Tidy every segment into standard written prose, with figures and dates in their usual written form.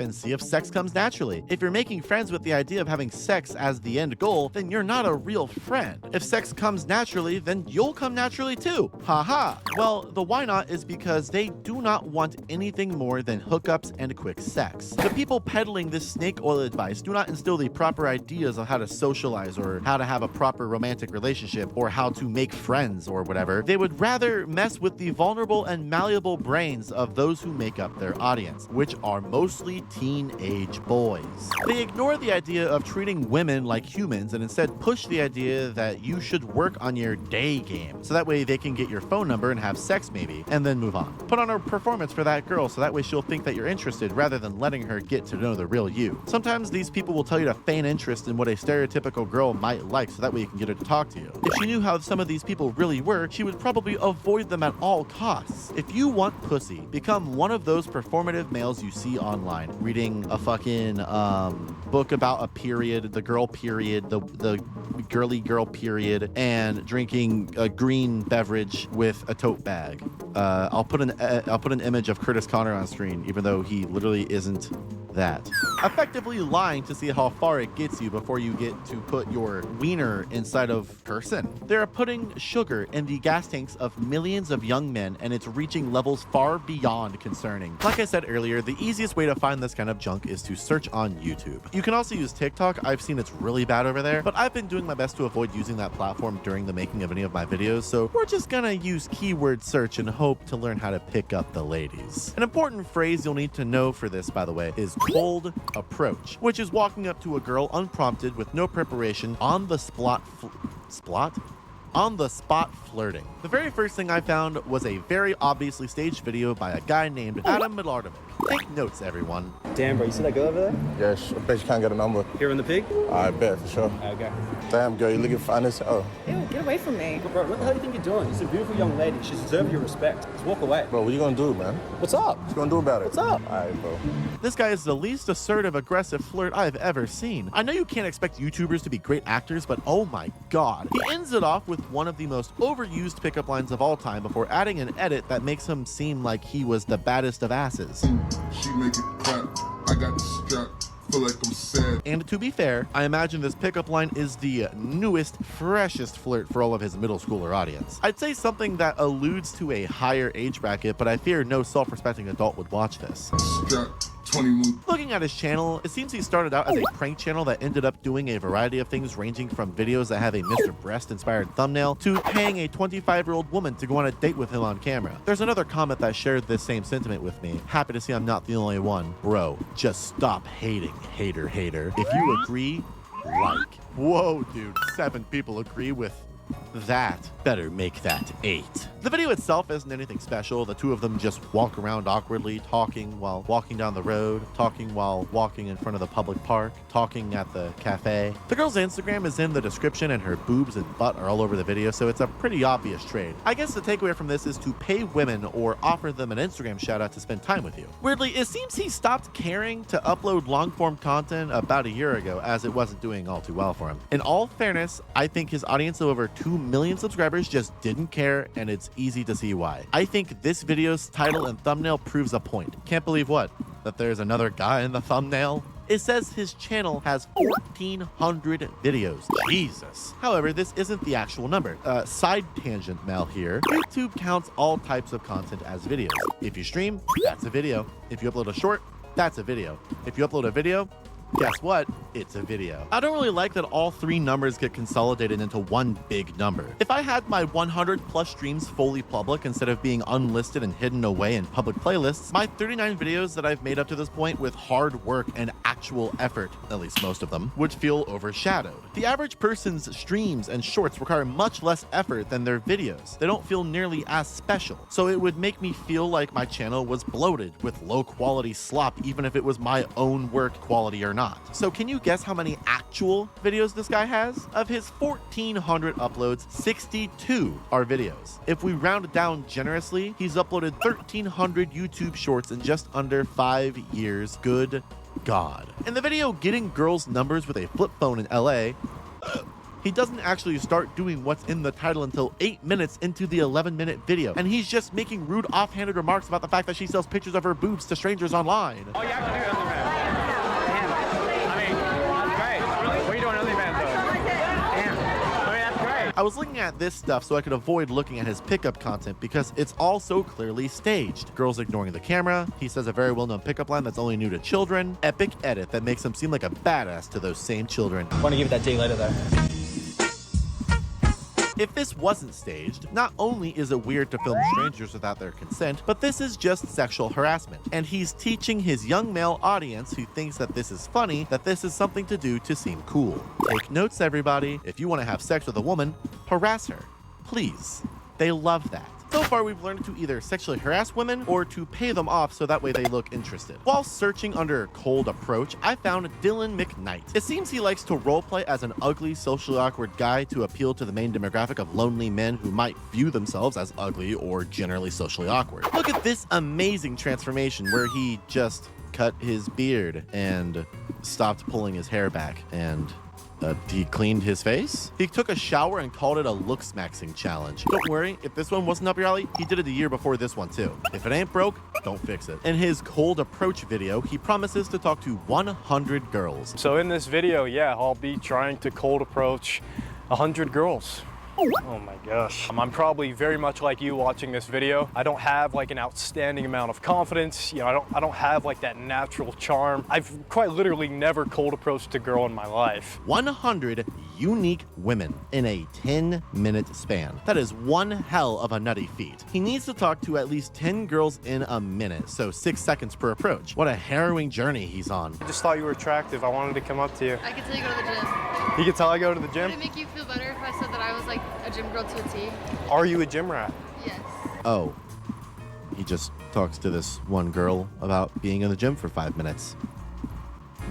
and see if sex comes naturally. If you're making friends with the idea of having sex as the end goal, then you're not a real friend. If sex comes naturally, then you'll come naturally too. Haha. Well, the why not is because they do not want anything more than hookups and quick sex. The people peddling this snake oil advice do not instill the proper ideas of how to socialize or how to have a proper romantic relationship or how to make friends or whatever. They would rather mess with the vulnerable and malleable brains of those who make up their audience, which are mostly teenage boys. They ignore the idea of treating women like humans and instead push the idea that you should work on your day game, so that way they can get your phone number and have sex maybe, and then move on. Put on a performance for that girl so that way she'll think that you're interested rather than letting her get to know the real you. Sometimes these people will tell you to feign interest in what a stereotypical girl might like so that way you can get her to talk to you. If she knew how some of these people really were, she would probably avoid them at all costs. If you want pussy, become one of those performative males you see online, reading a fucking book about a period, the girl period, the girly girl period, and drinking a green beverage with a tote bag. I'll put an image of Curtis Connor on screen, even though he literally isn't that. Effectively lying to see how far it gets you before you get to put your wiener inside of person. They're putting sugar in the gas tanks of millions of young men, and it's reaching levels far beyond concerning. Like I said earlier, the easiest way to find this kind of junk is to search on YouTube. You can also use TikTok. I've seen it's really bad over there, but I've been doing my best to avoid using that platform during the making of any of my videos, so we're just gonna use keyword search and hope to learn how to pick up the ladies. An important phrase you'll need to know for this, by the way, is cold approach, which is walking up to a girl unprompted with no preparation on the spot flirting. The very first thing I found was a very obviously staged video by a guy named Adam Milardovic. Take notes, everyone. Damn, bro, you see that girl over there? Yeah, I bet you can't get a number. Here in the pig? I bet, for sure. Okay. Damn, girl, you looking fine as hell. Ew, get away from me. Bro, what the hell do you think you're doing? She's a beautiful young lady. She deserves your respect. Just walk away. Bro, what you gonna do, man? What's up? What you gonna do about it? What's up? Alright, bro. This guy is the least assertive, aggressive flirt I've ever seen. I know you can't expect YouTubers to be great actors, but oh my god. He ends it off with one of the most overused pickup lines of all time before adding an edit that makes him seem like he was the baddest of asses. She make it clap. I got the strap. Feel like I'm sad. And to be fair, I imagine this pickup line is the newest, freshest flirt for all of his middle schooler audience. I'd say something that alludes to a higher age bracket, but I fear no self-respecting adult would watch this. Strap. 20 moves. Looking at his channel, it seems he started out as a prank channel that ended up doing a variety of things ranging from videos that have a Mr. Breast inspired thumbnail to paying a 25-year-old woman to go on a date with him on camera. There's another comment that shared this same sentiment with me. Happy to see I'm not the only one. Bro, just stop hating, hater. If you agree, like. Whoa, dude, 7 people agree with that. Better make that 8. The video itself isn't anything special. The two of them just walk around awkwardly, talking while walking down the road, talking while walking in front of the public park, talking at the cafe. The girl's Instagram is in the description and her boobs and butt are all over the video, so it's a pretty obvious trade. I guess the takeaway from this is to pay women or offer them an Instagram shout out to spend time with you. Weirdly, it seems he stopped caring to upload long form content about a year ago, as it wasn't doing all too well for him. In all fairness, I think his audience of over 2 million subscribers just didn't care, and it's easy to see why. I think this video's title and thumbnail proves a point. Can't believe what? That there's another guy in the thumbnail? It says his channel has 1,400 videos. Jesus. However, this isn't the actual number. Side tangent Mel here. YouTube counts all types of content as videos. If you stream, that's a video. If you upload a short, that's a video. If you upload a video, guess what? It's a video. I don't really like that all 3 numbers get consolidated into one big number. If I had my 100 plus streams fully public instead of being unlisted and hidden away in public playlists, my 39 videos that I've made up to this point with hard work and actual effort, at least most of them, would feel overshadowed. The average person's streams and shorts require much less effort than their videos. They don't feel nearly as special. So it would make me feel like my channel was bloated with low quality slop, even if it was my own work quality or not. So can you guess how many actual videos this guy has? Of his 1,400 uploads, 62 are videos. If we round it down generously, he's uploaded 1,300 YouTube shorts in just under 5 years. Good God. In the video Getting Girls Numbers with a Flip Phone in LA, he doesn't actually start doing what's in the title until 8 minutes into the 11-minute video, and he's just making rude offhanded remarks about the fact that she sells pictures of her boobs to strangers online. Oh, you have to do it on the I was looking at this stuff so I could avoid looking at his pickup content because it's all so clearly staged. Girls ignoring the camera. He says a very well-known pickup line that's only new to children. Epic edit that makes him seem like a badass to those same children. Want to give it that day later though. If this wasn't staged, not only is it weird to film strangers without their consent, but this is just sexual harassment. And he's teaching his young male audience who thinks that this is funny that this is something to do to seem cool. Take notes, everybody. If you want to have sex with a woman, harass her. Please. They love that. So far, we've learned to either sexually harass women or to pay them off so that way they look interested. While searching under cold approach, I found Dylan McKnight. It seems he likes to roleplay as an ugly, socially awkward guy to appeal to the main demographic of lonely men who might view themselves as ugly or generally socially awkward. Look at this amazing transformation where he just cut his beard and stopped pulling his hair back and he cleaned his face. He took a shower and called it a looks maxing challenge. Don't worry, if this one wasn't up your alley, he did it a year before this one too. If it ain't broke, don't fix it. In his cold approach video, he promises to talk to 100 girls. So in this video, yeah, I'll be trying to cold approach 100 girls. Oh my gosh. I'm probably very much like you watching this video. I don't have like an outstanding amount of confidence. You know, I don't have like that natural charm. I've quite literally never cold approached a girl in my life. 100 unique women in a 10-minute span. That is one hell of a nutty feat. He needs to talk to at least 10 girls in a minute, so 6 seconds per approach. What a harrowing journey he's on. I just thought you were attractive. I wanted to come up to you. I can tell you go to the gym. You can tell I go to the gym? Would it make you feel better if I said that I was like a gym girl to a T? Are you a gym rat? Yes. Oh, he just talks to this one girl about being in the gym for 5 minutes.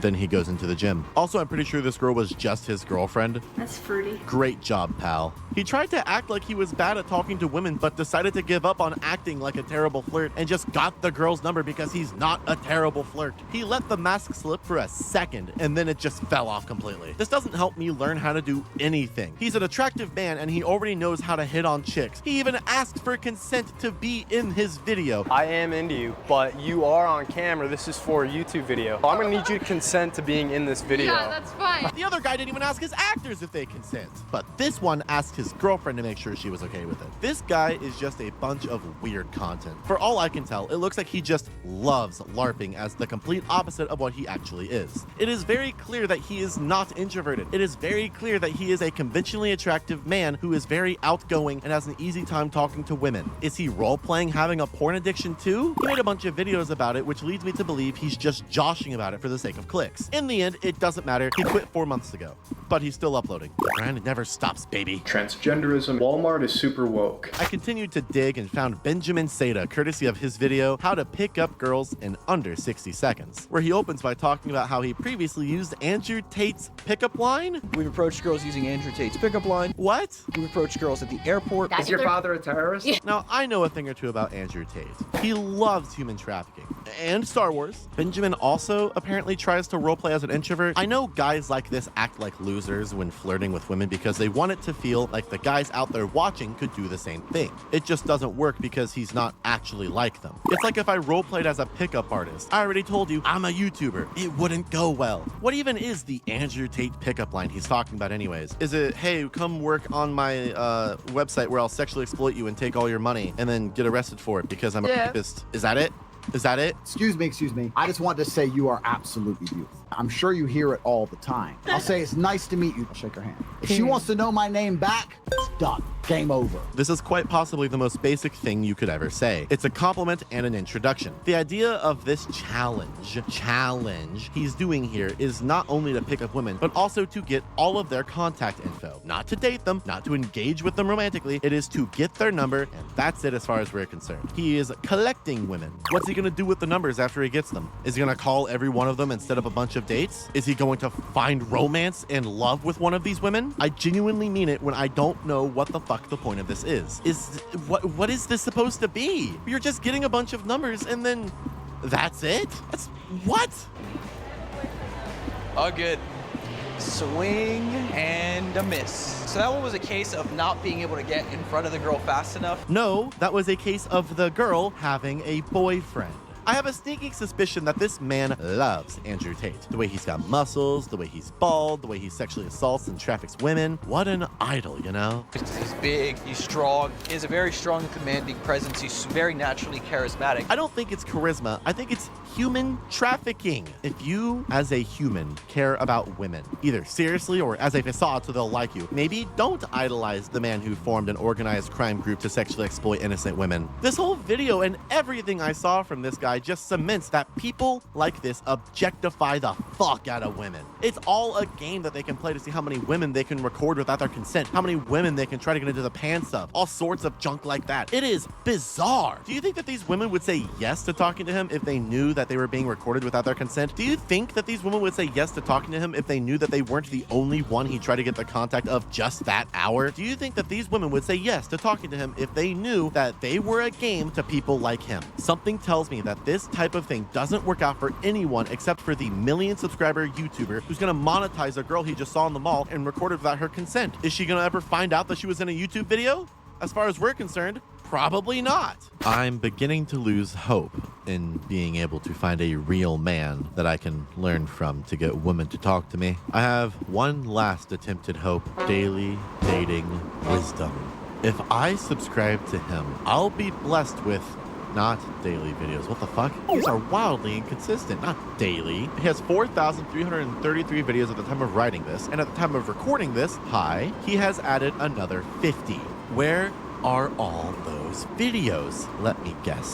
Then he goes into the gym. Also, I'm pretty sure this girl was just his girlfriend. That's fruity. Great job, pal. He tried to act like he was bad at talking to women, but decided to give up on acting like a terrible flirt and just got the girl's number because he's not a terrible flirt. He let the mask slip for a second, and then it just fell off completely. This doesn't help me learn how to do anything. He's an attractive man, and he already knows how to hit on chicks. He even asked for consent to be in his video. I am into you, but you are on camera. This is for a YouTube video. I'm gonna need you to consent to being in this video. Yeah, that's fine. The other guy didn't even ask his actors if they consent. But this one asked his girlfriend to make sure she was okay with it. This guy is just a bunch of weird content. For all I can tell, it looks like he just loves LARPing as the complete opposite of what he actually is. It is very clear that he is not introverted. It is very clear that he is a conventionally attractive man who is very outgoing and has an easy time talking to women. Is he role-playing having a porn addiction too? He made a bunch of videos about it, which leads me to believe he's just joshing about it for the sake of clicks. In the end, it doesn't matter. He quit 4 months ago, but he's still uploading. Grind never stops, baby. Transgenderism. Walmart is super woke. I continued to dig and found Benjamin Seda, courtesy of his video, How to Pick Up Girls in Under 60 Seconds, where he opens by talking about how he previously used Andrew Tate's pickup line. We've approached girls using Andrew Tate's pickup line. What? We've approached girls at the airport. Is your father a terrorist? Now, I know a thing or two about Andrew Tate. He loves human trafficking and Star Wars. Benjamin also apparently tries to roleplay as an introvert. I know guys like this act like losers when flirting with women because they want it to feel like the guys out there watching could do the same thing. It just doesn't work because he's not actually like them. It's like if I roleplayed as a pickup artist. I already told you, I'm a YouTuber. It wouldn't go well. What even is the Andrew Tate pickup line he's talking about anyways? Is it, hey, come work on my website where I'll sexually exploit you and take all your money and then get arrested for it because I'm a rapist? Is that it? Is that it? Excuse me. I just want to say you are absolutely beautiful. I'm sure you hear it all the time. I'll say it's nice to meet you. Shake her hand. If she wants to know my name back, it's done. Game over. This is quite possibly the most basic thing you could ever say. It's a compliment and an introduction. The idea of this challenge he's doing here is not only to pick up women, but also to get all of their contact info. Not to date them, not to engage with them romantically. It is to get their number, and that's it as far as we're concerned. He is collecting women. What's he gonna do with the numbers after he gets them? Is he gonna call every one of them and set up a bunch of dates? Is he going to find romance and love with one of these women? I genuinely mean it when I don't know what the fuck the point of this is. What is this supposed to be? You're just getting a bunch of numbers and then that's it? That's what? Oh, good. Swing and a miss. So that one was a case of not being able to get in front of the girl fast enough. No, that was a case of the girl having a boyfriend. I have a sneaking suspicion that this man loves Andrew Tate. The way he's got muscles, the way he's bald, the way he sexually assaults and traffics women. What an idol, you know? He's big, he's strong, he has a very strong commanding presence, he's very naturally charismatic. I don't think it's charisma. I think it's human trafficking. If you, as a human, care about women, either seriously or as a facade so they'll like you, maybe don't idolize the man who formed an organized crime group to sexually exploit innocent women. This whole video and everything I saw from this guy just cements that people like this objectify the fuck out of women. It's all a game that they can play to see how many women they can record without their consent, how many women they can try to get into the pants of, all sorts of junk like that. It is bizarre. Do you think that these women would say yes to talking to him if they knew that they were being recorded without their consent? Do you think that these women would say yes to talking to him if they knew that they weren't the only one he tried to get the contact of just that hour? Do you think that these women would say yes to talking to him if they knew that they were a game to people like him? Something tells me that this type of thing doesn't work out for anyone except for the million subscriber YouTuber who's gonna monetize a girl he just saw in the mall and recorded without her consent. Is she gonna ever find out that she was in a YouTube video? As far as we're concerned, probably not. I'm beginning to lose hope in being able to find a real man that I can learn from to get women to talk to me. I have one last attempt at hope: daily dating wisdom. If I subscribe to him, I'll be blessed with not daily videos. What the fuck? These are wildly inconsistent. Not daily. He has 4,333 videos at the time of writing this, and at the time of recording this, he has added another 50. Where are all those videos? Let me guess.